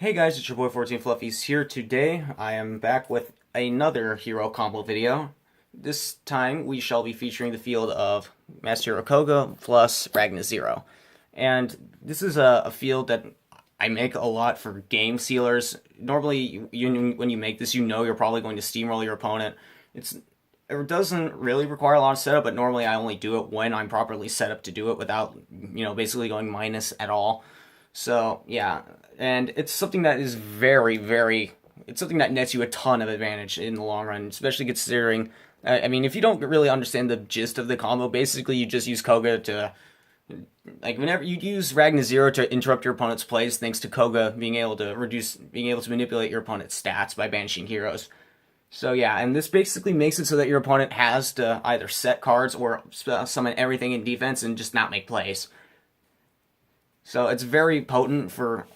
Hey guys, it's your boy 14 Fluffies here. Today I am back with another hero combo video. This time we shall be featuring the field of Master Hero Koga plus Ragnazero. And this is a field that I make a lot for game sealers. Normally, when you make this, you know you're probably going to steamroll your opponent. It doesn't really require a lot of setup, but normally I only do it when I'm properly set up to do it without, basically going minus at all. So, yeah, and it's something that is it's something that nets you a ton of advantage in the long run, especially considering, if you don't really understand the gist of the combo, basically you just use Koga to, whenever you use Ragnazero to interrupt your opponent's plays, thanks to Koga being able to manipulate your opponent's stats by banishing heroes. So yeah, and this basically makes it so that your opponent has to either set cards or summon everything in defense and just not make plays. So it's very potent for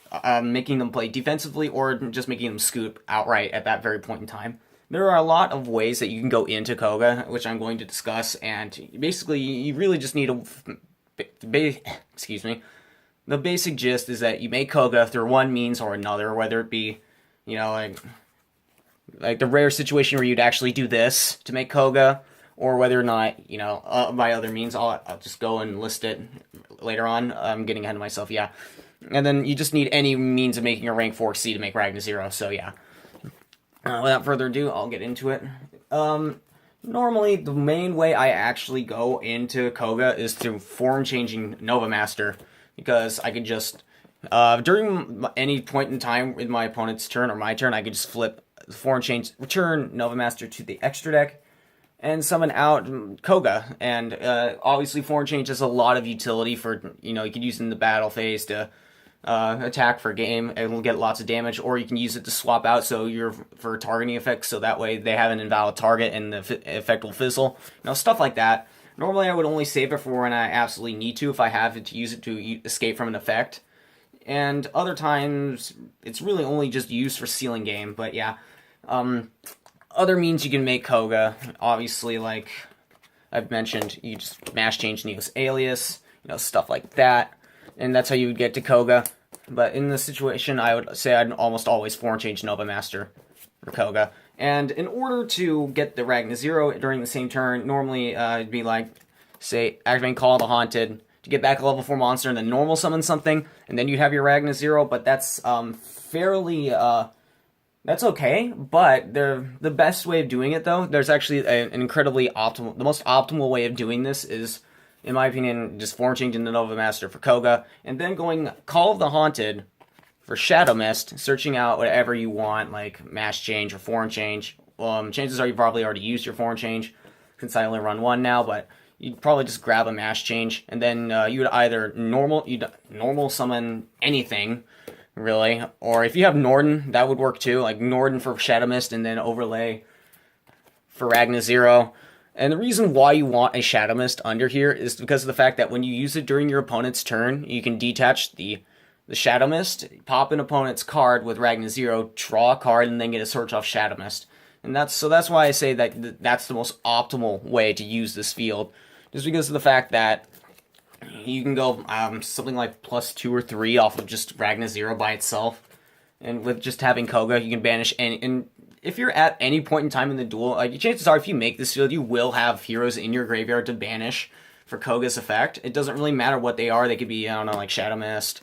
making them play defensively or just making them scoop outright at that very point in time. There are a lot of ways that you can go into Koga, which I'm going to discuss, and basically you really just need excuse me. The basic gist is that you make Koga through one means or another, whether it be, like the rare situation where you'd actually do this to make Koga, or whether or not, by other means. I'll just go and list it later on. I'm getting ahead of myself, yeah. And then you just need any means of making a rank 4C to make Ragnazero, so yeah. Without further ado, I'll get into it. Normally, the main way I actually go into Koga is through form-changing Nova Master, because I could just, during any point in time in my opponent's turn or my turn, I could just flip the form change, return Nova Master to the extra deck, and summon out Koga. And obviously form change has a lot of utility for, you can use it in the battle phase to attack for game and will get lots of damage, or you can use it to swap out for targeting effects, so that way they have an invalid target and the effect will fizzle. Stuff like that. Normally I would only save it for when I absolutely need to, if I have to use it to escape from an effect. And other times it's really only just used for sealing game, but yeah. Other means you can make Koga, obviously, like I've mentioned, you just mash change Neo's alias, stuff like that, and that's how you would get to Koga. But in this situation, I would say I'd almost always form change Nova Master for Koga. And in order to get the Ragnazero during the same turn, normally it'd be like, say, activate Call of the Haunted to get back a level 4 monster and then normal summon something, and then you have your Ragnazero, but that's fairly that's okay, but the best way of doing it, though, there's actually an incredibly optimal, the most optimal way of doing this is, in my opinion, just form changing the Nova Master for Koga, and then going Call of the Haunted for Shadow Mist, searching out whatever you want, like mash change or form change. Chances are you probably already used your form change, since I only run one now, but you'd probably just grab a mash change, and then you would either normal summon anything, really, or if you have Norden, that would work too, like Norden for Shadow Mist and then overlay for Ragnazero. And the reason why you want a Shadow Mist under here is because of the fact that when you use it during your opponent's turn, you can detach the Shadow Mist, pop an opponent's card with Ragnazero, draw a card, and then get a search off Shadow Mist. And that's why I say that that's the most optimal way to use this field, just because of the fact that you can go something like +2 or 3 off of just Ragnazero by itself, and with just having Koga, you can banish any. And if you're at any point in time in the duel, chances are if you make this field, you will have heroes in your graveyard to banish for Koga's effect. It doesn't really matter what they are. They could be, I don't know, like Shadow Mist,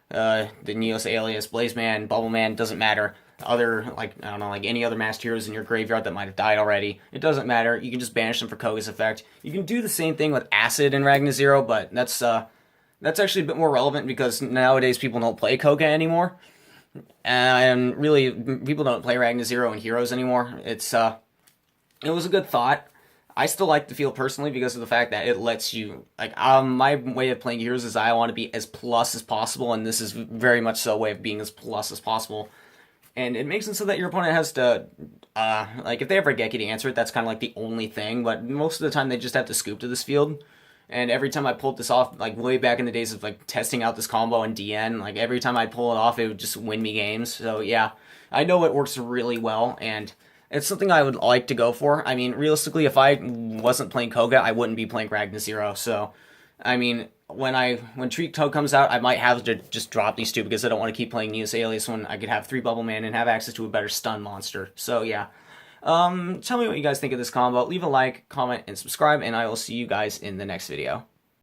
the Neos Alias, Blaze Man, Bubble Man. Doesn't matter. Other, I don't know, like any other masked heroes in your graveyard that might have died already. It doesn't matter. You can just banish them for Koga's effect. You can do the same thing with Acid and Ragnazero, but that's actually a bit more relevant because nowadays people don't play Koga anymore. And really, people don't play Ragnazero and Heroes anymore. It was a good thought. I still like the field personally because of the fact that it lets you, my way of playing Heroes is I want to be as plus as possible, and this is very much so a way of being as plus as possible. And it makes it so that your opponent has to, if they have Regeki to answer it, that's kind of like the only thing, but most of the time they just have to scoop to this field. And every time I pulled this off, way back in the days of, testing out this combo in DN, every time I pull it off, it would just win me games. So, yeah, I know it works really well, and it's something I would like to go for. Realistically, if I wasn't playing Koga, I wouldn't be playing Ragnazero, so, when Treat Toad comes out, I might have to just drop these two because I don't want to keep playing Neos Alias when I could have 3 Bubble Man and have access to a better stun monster. So yeah. Tell me what you guys think of this combo. Leave a like, comment, and subscribe, and I will see you guys in the next video.